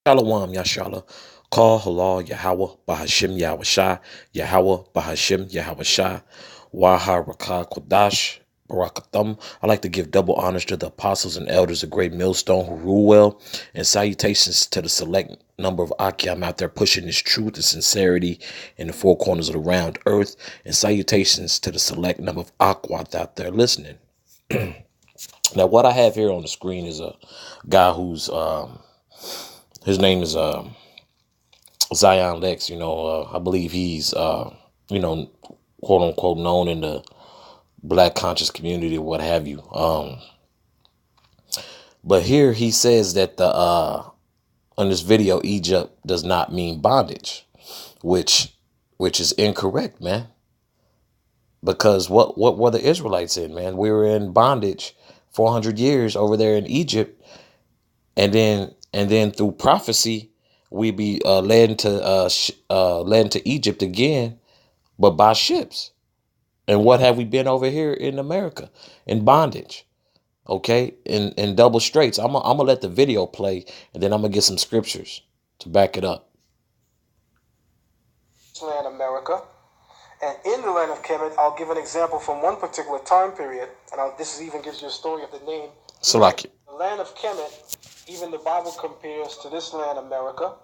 Shalom Yashala. Call Halal Yahweh Bahashim Yahweh Yahweh Bahashim Yahweh Waha Rakah Kodash Barakathum. I like to give double honors to the apostles and elders of Great Millstone who rule well, and salutations to the select number of Akim out there pushing this truth and sincerity in the four corners of the round earth, and salutations to the select number of Aquat out there listening. Now, what I have here on the screen is a guy who's his name is Zion Lexx. I believe he's quote unquote known in the black conscious community or what have you. But here he says that the on this video, Egypt does not mean bondage, which is incorrect, man. Because what were the Israelites in, man? We were in bondage 400 years over there in Egypt, and then through prophecy we be led into Egypt again, but by ships. And what have we been over here in America? In bondage. Okay? In double straits. I'm gonna let the video play, and then I'm gonna get some scriptures to back it up. Land America. And in the land of Kemet, I'll give an example from one particular time period. And this even gives you a story of the name. Salaki. The land of Kemet, even the Bible compares to this land, America.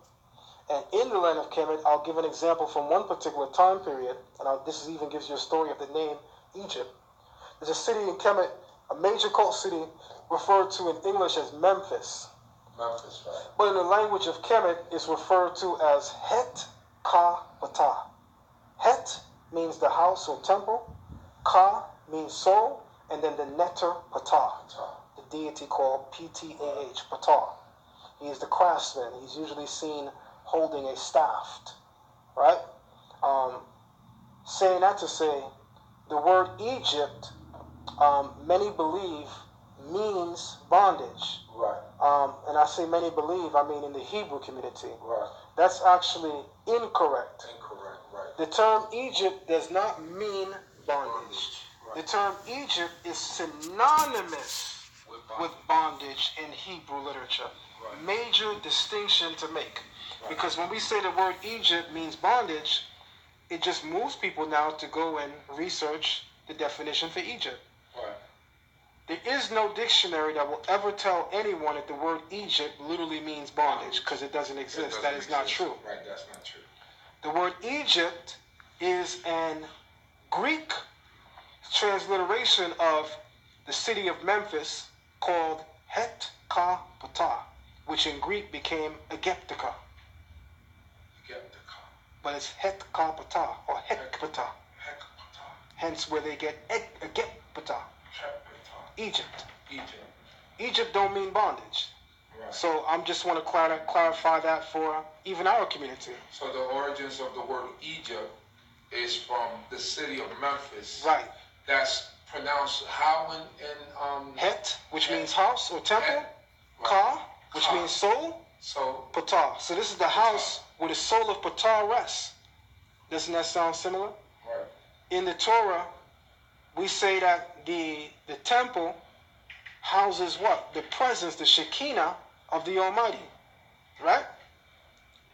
And in the land of Kemet, I'll give an example from one particular time period. And this even gives you a story of the name Egypt. There's a city in Kemet, a major cult city, referred to in English as Memphis. Memphis, right. But in the language of Kemet, it's referred to as Het Ka Patah. Het means the house or temple. Ka means soul. And then the netter Patah, the deity called Ptah, Patah. He is the craftsman. He's usually seen holding a staff, right? Saying that to say, the word Egypt, many believe means bondage. Right. And I say many believe, I mean in the Hebrew community. Right. That's actually incorrect. Incorrect, right. The term Egypt does not mean bondage. Right. The term Egypt is synonymous with bondage in Hebrew literature. Right. Major distinction to make. Right. Because when we say the word Egypt means bondage, it just moves people now to go and research the definition for Egypt. Right. There is no dictionary that will ever tell anyone that the word Egypt literally means bondage, because it doesn't exist. That is not true. Right, that's not true. The word Egypt is an Greek transliteration of the city of Memphis called Het Ka Patah, which in Greek became Egyptica. But it's Het Ka Patah or Hekpatah. Hence where they get Egypta. Egypt. Egypt don't mean bondage. Right. So I just want to clarify that for even our community. So the origins of the word Egypt is from the city of Memphis. Right. That's pronounced how in Het, which means house or temple. Het. Right. Ka, which Ka. means soul. So Patah. So this is the house where the soul of Patah rests. Doesn't that sound similar? right. In the Torah, we say that the temple houses what? The presence, the Shekinah of the Almighty, right?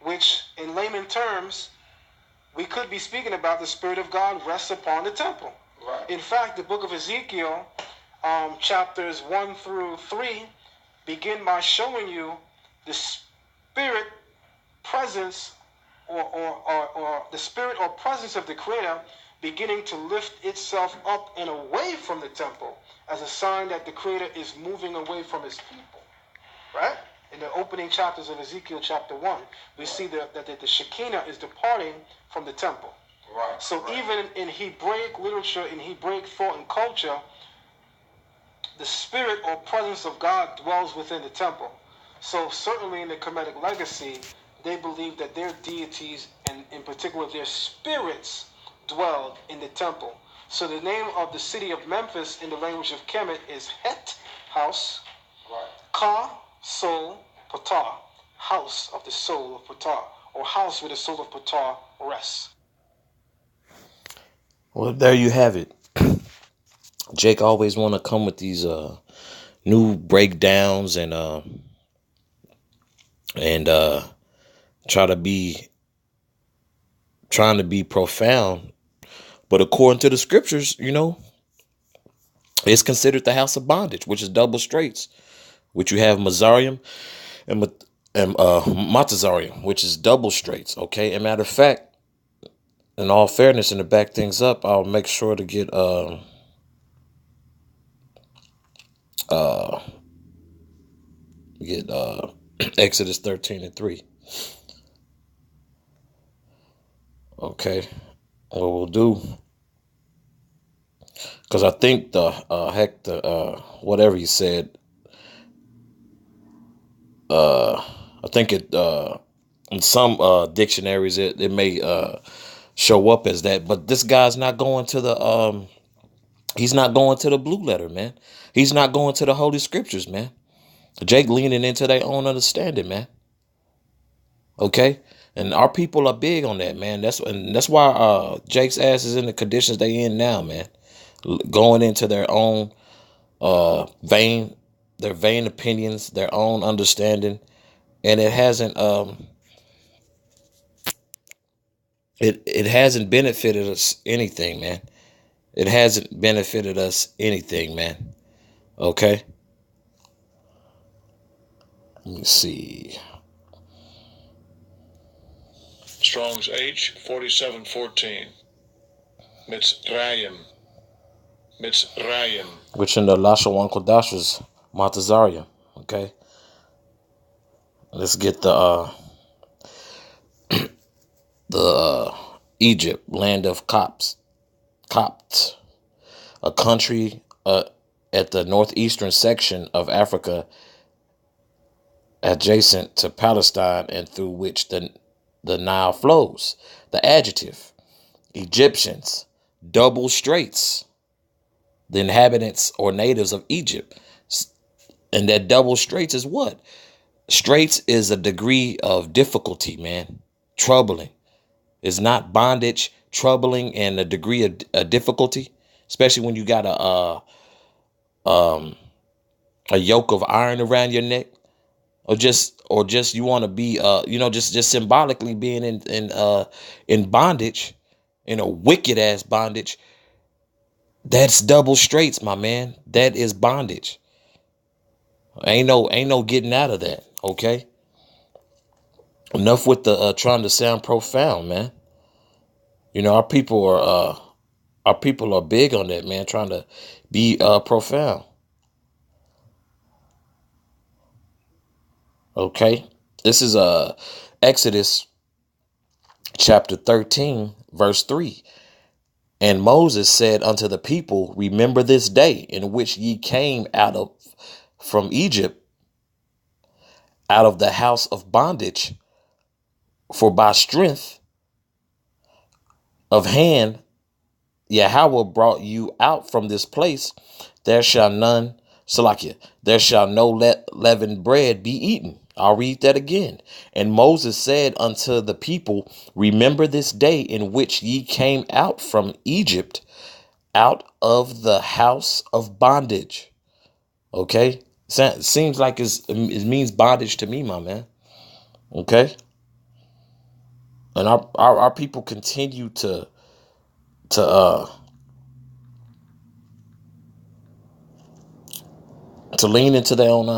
Which, in layman terms, we could be speaking about the Spirit of God rests upon the temple. Right. In fact, the book of Ezekiel, chapters 1 through 3, begin by showing you the Spirit presence or the Spirit or presence of the Creator beginning to lift itself up and away from the temple as a sign that the Creator is moving away from his people, right? In the opening chapters of Ezekiel chapter 1, we see that the Shekinah is departing from the temple. Right. So right. even in Hebraic literature, in Hebraic thought and culture, the Spirit or presence of God dwells within the temple. So certainly in the Kemetic legacy, they believe that their deities, and in particular their spirits, dwelled in the temple. So the name of the city of Memphis in the language of Kemet is Het, house, Right. Ka, soul, Patah, house of the soul of Patah, or house where the soul of Patah rests. Well, there you have it. Jake always want to come with these new breakdowns and and try to be trying to be profound. But according to the scriptures, it's considered the house of bondage, which is double straights, which you have Mazarium and Matazarium, which is double straights. Okay. And matter of fact, in all fairness, and to back things up, I'll make sure to get Exodus 13:3. Okay. What we'll do, because I think the whatever he said, I think it in some dictionaries it may show up as that, but this guy's not going to the he's not going to the blue letter, man. He's not going to the holy scriptures, man. Jake leaning into their own understanding, man. Okay. And our people are big on that, man. That's why Jake's ass is in the conditions they in now, man. Going into their own vain their vain opinions, their own understanding, and it hasn't it hasn't benefited us anything, man. It hasn't benefited us anything, man. Okay. Let me see. Strong's H 4714. Mitzrayim. Which in the Lashawan Kodash is Matazarian. Okay. Let's get the Egypt, land of Copts, a country at the northeastern section of Africa, adjacent to Palestine and through which the Nile flows. The adjective, Egyptians, double straits, the inhabitants or natives of Egypt. And that double straits is what? Straits is a degree of difficulty, man. Troubling. It's not bondage, troubling, and a degree of difficulty, especially when you got a yoke of iron around your neck, or just you want to be just symbolically being in bondage, in a wicked ass bondage. That's double straits, my man. That is bondage. Ain't no getting out of that. Okay. Enough with the trying to sound profound, man. Our people are big on that, man, trying to be profound. Okay. This is Exodus chapter 13, verse 3. And Moses said unto the people, remember this day in which ye came from Egypt, out of the house of bondage, for by strength of hand Yahweh brought you out from this place. There shall no leavened bread be eaten. I'll read that again. And Moses said unto the people, remember this day in which ye came out from Egypt, out of the house of bondage. Okay. Seems like it means bondage to me, my man. Okay. And our people continue to lean into their own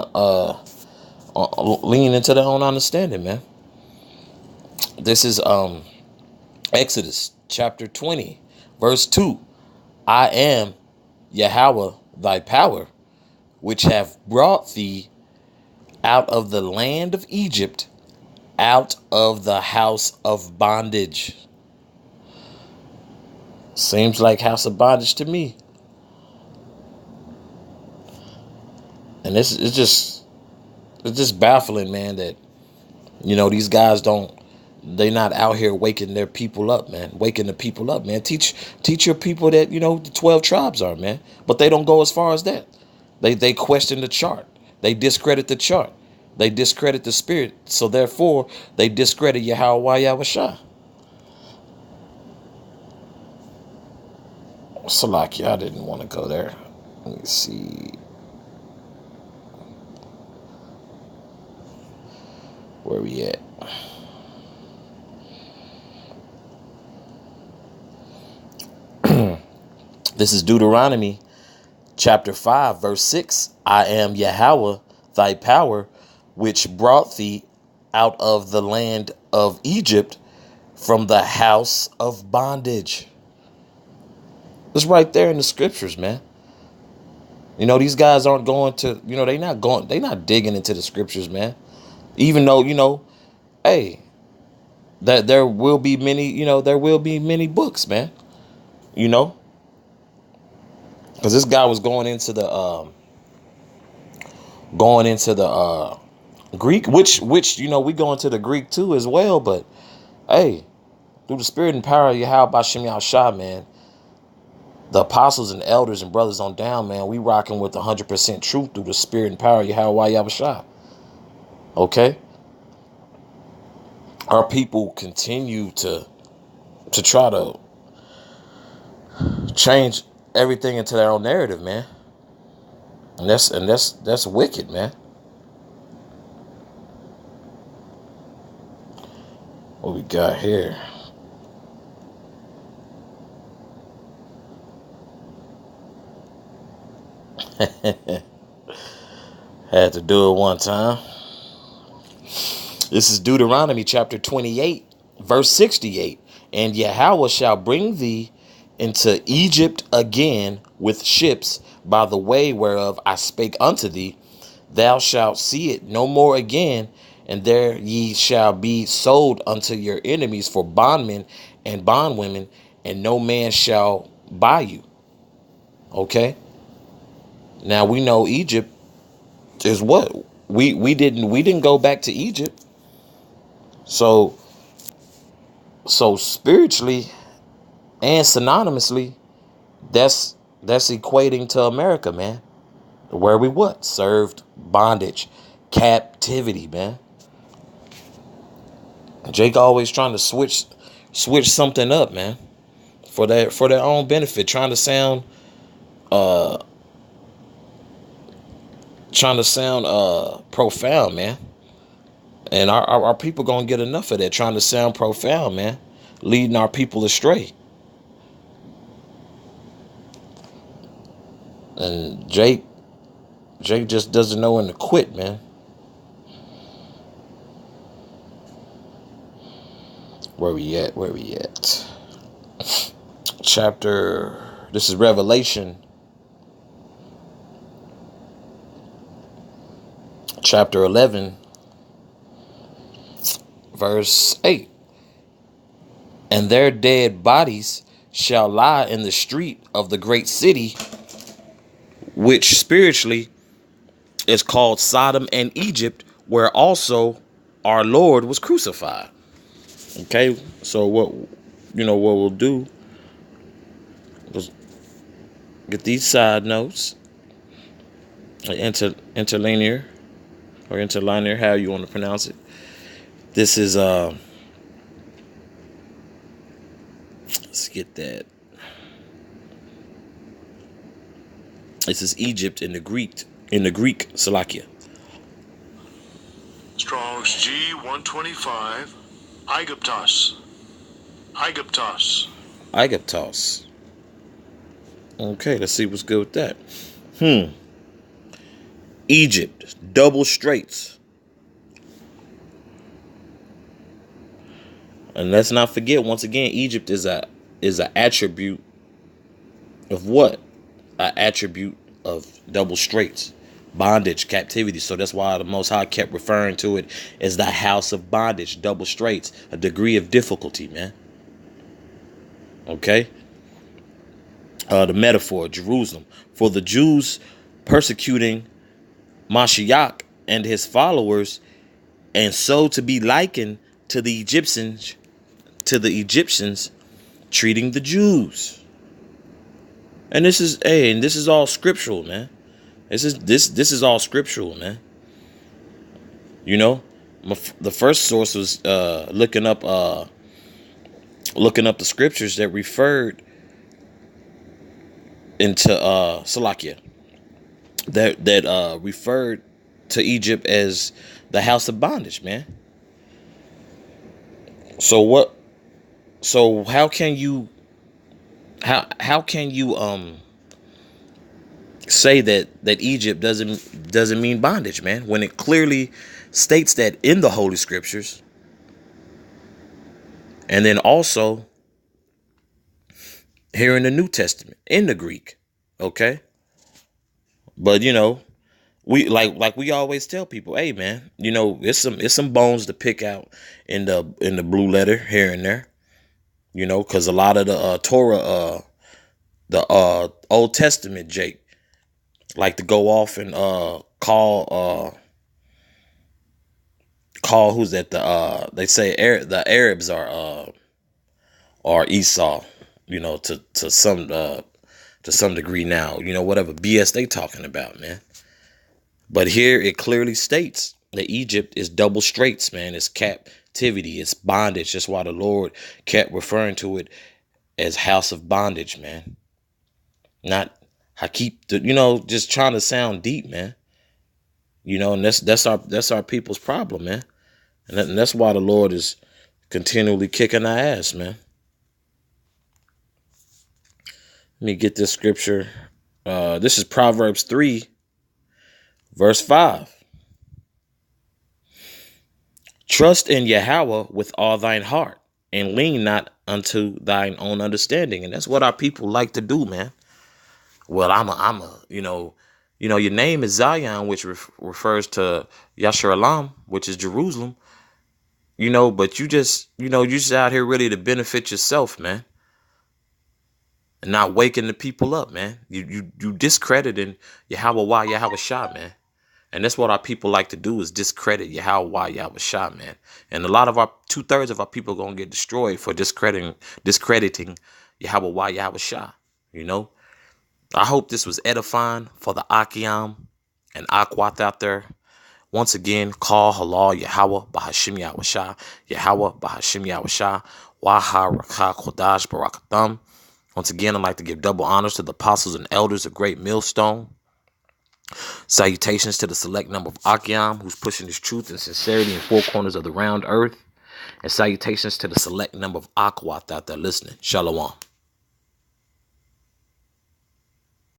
understanding, man. This is Exodus chapter 20, verse 2. I am Yahweh thy power, which have brought thee out of the land of Egypt, out of the house of bondage. Seems like house of bondage to me. And it's just baffling, man, that these guys they're not out here waking their people up, man. Waking the people up, man. Teach your people that the 12 tribes are, man. But they don't go as far as that. They question the chart. They discredit the chart. They discredit the spirit. So therefore, they discredit Yahweh Yahushua. Salaki, I didn't want to go there. Let me see. Where we at? This is Deuteronomy chapter 5, verse 6. I am Yahweh, thy power, which brought thee out of the land of Egypt from the house of bondage. It's right there in the scriptures, man. You know, these guys aren't going to, they're not digging into the scriptures, man. Even though, hey, that there will be many books, man. Because this guy was going into the Greek, which we go into the Greek too as well. But hey, through the spirit and power of Yahweh Bashem Yahshua, man, the apostles and elders and brothers on down, man, we rocking with 100% truth through the spirit and power of Yahweh Yahshua. Okay, our people continue to try to change everything into their own narrative, man. And that's wicked, man. What we got here? Had to do it one time. This is Deuteronomy chapter 28, verse 68. And Yahweh shall bring thee into Egypt again with ships by the way whereof I spake unto thee. Thou shalt see it no more again, and there ye shall be sold unto your enemies for bondmen and bondwomen, and no man shall buy you. Okay. Now we know Egypt is what? We didn't go back to Egypt. So spiritually and synonymously, that's equating to America, man. Where we what? Served bondage, captivity, man. Jake always trying to switch something up, man, for their own benefit, trying to sound profound, man. And our people gonna get enough of that, trying to sound profound, man, leading our people astray. And Jake just doesn't know when to quit, man. Where we at? This is Revelation chapter 11, verse 8. And their dead bodies shall lie in the street of the great city, which spiritually is called Sodom and Egypt, where also our Lord was crucified. Okay, so what we'll do is get these side notes, interlinear, how you want to pronounce it. This is let's get that. This is Egypt in the Greek Salakia. Strong's G125. Aegyptos. Okay, let's see what's good with that. Egypt, double straits. And let's not forget, once again, Egypt is an attribute of what? An attribute of double straits, bondage, captivity. So that's why the Most High kept referring to it as the house of bondage, double straits, a degree of difficulty, man. Okay. The metaphor, Jerusalem, for the Jews persecuting Mashiach and his followers, and so to be likened to the Egyptians treating the Jews. And this is all scriptural, man. This is all scriptural, man. The first source was looking up the scriptures that referred into Salakia, that referred to Egypt as the house of bondage, man. So what? So how can you how can you say that Egypt doesn't mean bondage, man, when it clearly states that in the Holy Scriptures, and then also here in the New Testament in the Greek, okay? But we like we always tell people, hey man, it's some bones to pick out in the blue letter here and there, because a lot of the Torah, the Old Testament Jake like to go off and call who's that, they say the Arabs are Esau, to some degree now, whatever BS they talking about, man. But here it clearly states that Egypt is double straights, man. It's captivity, it's bondage. That's why the Lord kept referring to it as house of bondage, man. Not I keep just trying to sound deep, man. And that's our people's problem, man. And that's why the Lord is continually kicking our ass, man. Let me get this scripture. This is Proverbs 3, verse 5. Trust in Yahweh with all thine heart, and lean not unto thine own understanding. And that's what our people like to do, man. Well, your name is Zion, which refers to Yasharal, which is Jerusalem. But you just out here really to benefit yourself, man. And not waking the people up, man. You discrediting Yahweh Yahweh Shah, man. And that's what our people like to do, is discredit Yahweh Yahweh Shah, man. And a lot of our 2/3 of our people are gonna get destroyed for discrediting Yahweh Yahweh Shah. I hope this was edifying for the Akiam and Akwat out there. Once again, call halal Yahweh Bahashim Yahweh Shah, Yahweh Bahashim Yahweh Shah, Waha Rakha Kodash Barakatham. Once again, I'd like to give double honors to the apostles and elders of Great Millstone. Salutations to the select number of Akiam, who's pushing his truth and sincerity in 4 corners of the round earth. And salutations to the select number of Akwat out there listening. Shalom.